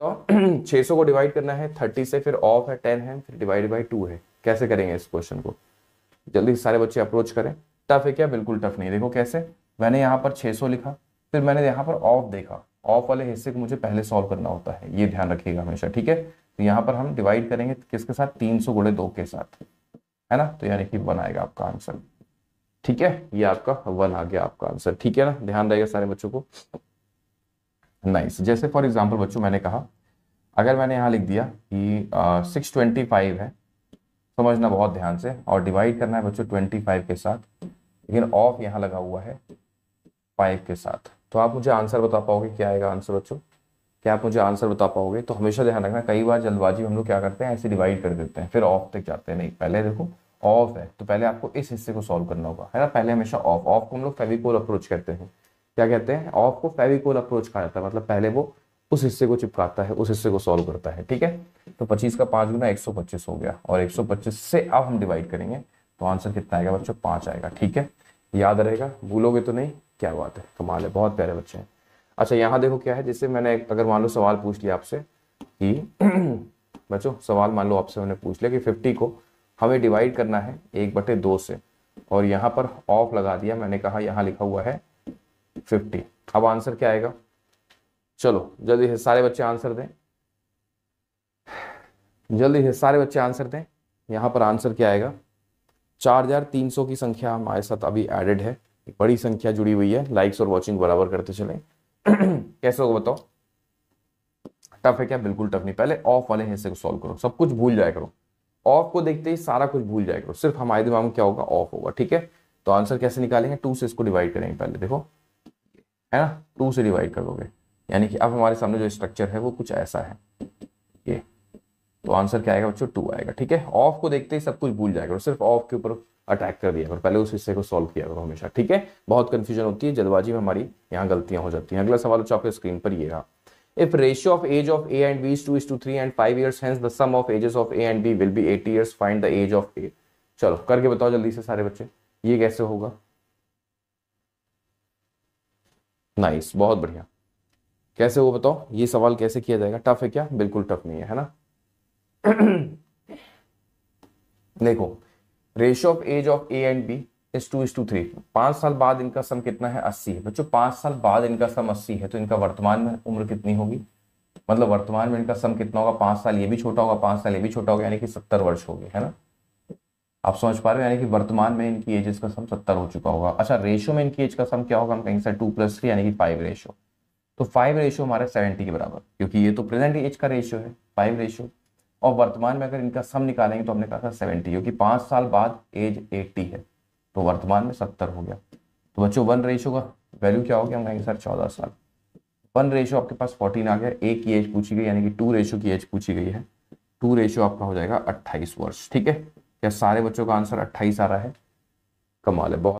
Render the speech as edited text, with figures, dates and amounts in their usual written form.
तो 600 को डिवाइड करना है 30 से, फिर ऑफ है 10 है, फिर डिवाइड बाई 2 है। कैसे करेंगे इस क्वेश्चन को? जल्दी सारे बच्चे अप्रोच करें। टफ है क्या? बिल्कुल टफ नहीं। देखो कैसे, मैंने यहाँ पर 600 लिखा, फिर मैंने यहाँ पर ऑफ देखा, ऑफ वाले हिस्से को मुझे पहले सॉल्व करना होता है, ये ध्यान रखिएगा हमेशा, ठीक है। तो यहाँ पर हम डिवाइड करेंगे किसके साथ? 300 गुणे 2 के साथ, है ना। तो यानी कि 1 आएगा आपका आंसर, ठीक है। ये आपका 1 आ गया आपका आंसर, ठीक है ना। ध्यान रहेगा सारे बच्चों को। नाइस। जैसे फॉर एग्जाम्पल बच्चों मैंने कहा, अगर मैंने यहाँ लिख दिया कि 625 है, समझना बहुत ध्यान से, और डिवाइड करना है बच्चों 25 के साथ, लेकिन ऑफ यहाँ लगा हुआ है 5 के साथ, तो आप मुझे आंसर बता पाओगे क्या आएगा आंसर बच्चों? क्या आप मुझे आंसर बता पाओगे? तो हमेशा ध्यान रखना, कई बार जल्दबाजी में हम लोग क्या करते हैं, ऐसे डिवाइड कर देते हैं, फिर ऑफ तक जाते हैं। नहीं, पहले देखो ऑफ है तो पहले आपको इस हिस्से को सॉल्व करना होगा, है ना। पहले हमेशा ऑफ को हम लोग फेविकोल अप्रोच कहते हैं। क्या कहते हैं? ऑफ को फेविकोल अप्रोच कहा जाता है, मतलब पहले वो उस हिस्से को चिपकाता है, उस हिस्से को सॉल्व करता है, ठीक है। तो 25 का 5 गुना 125 हो गया, और 125 से अब हम डिवाइड करेंगे तो आंसर कितना आएगा बच्चों? 5 आएगा, ठीक है। याद रहेगा, भूलोगे तो नहीं। क्या बात है, कमाल है, बहुत प्यारे बच्चे हैं। अच्छा यहाँ देखो क्या है, जैसे मैंने अगर मान लो सवाल पूछ लिया आपसे कि बच्चों सवाल मान लो आपसे मैंने पूछ लिया कि 50 को हमें डिवाइड करना है 1/2 से, और यहाँ पर ऑफ लगा दिया, मैंने कहा यहाँ लिखा हुआ है 50। अब आंसर क्या आएगा? चलो जल्दी से सारे बच्चे आंसर दें, जल्दी से सारे बच्चे आंसर दें। यहाँ पर आंसर क्या आएगा? 4300 की संख्या हमारे साथ अभी एडेड है, एक बड़ी संख्या जुड़ी हुई है। लाइक्स और वॉचिंग बराबर करते चले। कैसे होगा बताओ? टफ है क्या? बिल्कुल टफ नहीं। पहले ऑफ वाले हिस्से को सॉल्व करो, सब कुछ भूल जाया करो, ऑफ को देखते ही सारा कुछ भूल जाया करो, सिर्फ हमारे दिमाग में क्या होगा? ऑफ होगा, ठीक है। तो आंसर कैसे निकालेंगे? 2 से इसको डिवाइड करेंगे पहले, देखो, है ना, 2 से डिवाइड कर दोगे, यानी कि अब हमारे सामने जो स्ट्रक्चर है वो कुछ ऐसा है, ये। तो आंसर क्या आएगा बच्चों? 2 आएगा, ठीक है। ऑफ को देखते ही सब कुछ भूल जाएगा, सिर्फ ऑफ के ऊपर अटैक कर दिया करो, पहले उस हिस्से को सॉल्व किया करो हमेशा, ठीक है। बहुत कंफ्यूजन होती है, जल्दबाजी में हमारी यहाँ गलतियां हो जाती हैं। अगला सवाल बच्चों आपके स्क्रीन पर ये रहा। If ratio of age of A and B is 2:3 and 5 years, hence the sum of ages of A and B will be 80 years. Find the age of A. चलो करके बताओ जल्दी से सारे बच्चे, ये कैसे होगा? नाइस, बहुत बढ़िया। कैसे हो बताओ, ये सवाल कैसे किया जाएगा? टफ है क्या? बिल्कुल टफ नहीं है, है ना। देखो, ratio of age of A and B is 2:3। 5 साल बाद इनका सम कितना है? 80 है बच्चों। 5 साल बाद इनका सम 80 है, तो इनका वर्तमान में उम्र कितनी होगी? मतलब वर्तमान में इनका सम कितना होगा? 5 साल ये भी छोटा होगा, 5 साल ये भी छोटा होगा, यानी कि 70 वर्ष हो गए, है ना। आप समझ पा रहे हो, यानी कि वर्तमान में इनकी एजेस का सम 70 हो चुका होगा। अच्छा, रेशियो में इनकी एज का सम क्या होगा? हम कहेंगे सर 2+3 यानी कि 5 रेशियो। तो 5 रेशियो हमारा 70 के बराबर, क्योंकि ये तो प्रेजेंट एज का रेशियो है 5 रेशियो, और वर्तमान में अगर इनका सम निकालेंगे तो हमने कहा था 70, क्योंकि 5 साल बाद एज 80 है, तो वर्तमान में 70 हो गया। तो बच्चों 1 रेशियो का वैल्यू क्या हो गया? हम कहेंगे सर 14 साल। 1 रेशियो आपके पास 14 आ गया, एक की एज पूछी गई, यानी कि 2 रेशियो की एज पूछी गई है। 2 रेशियो आपका हो जाएगा 28 वर्ष, ठीक है। क्या सारे बच्चों का आंसर 28 आ रहा है? कमाल है, बहुत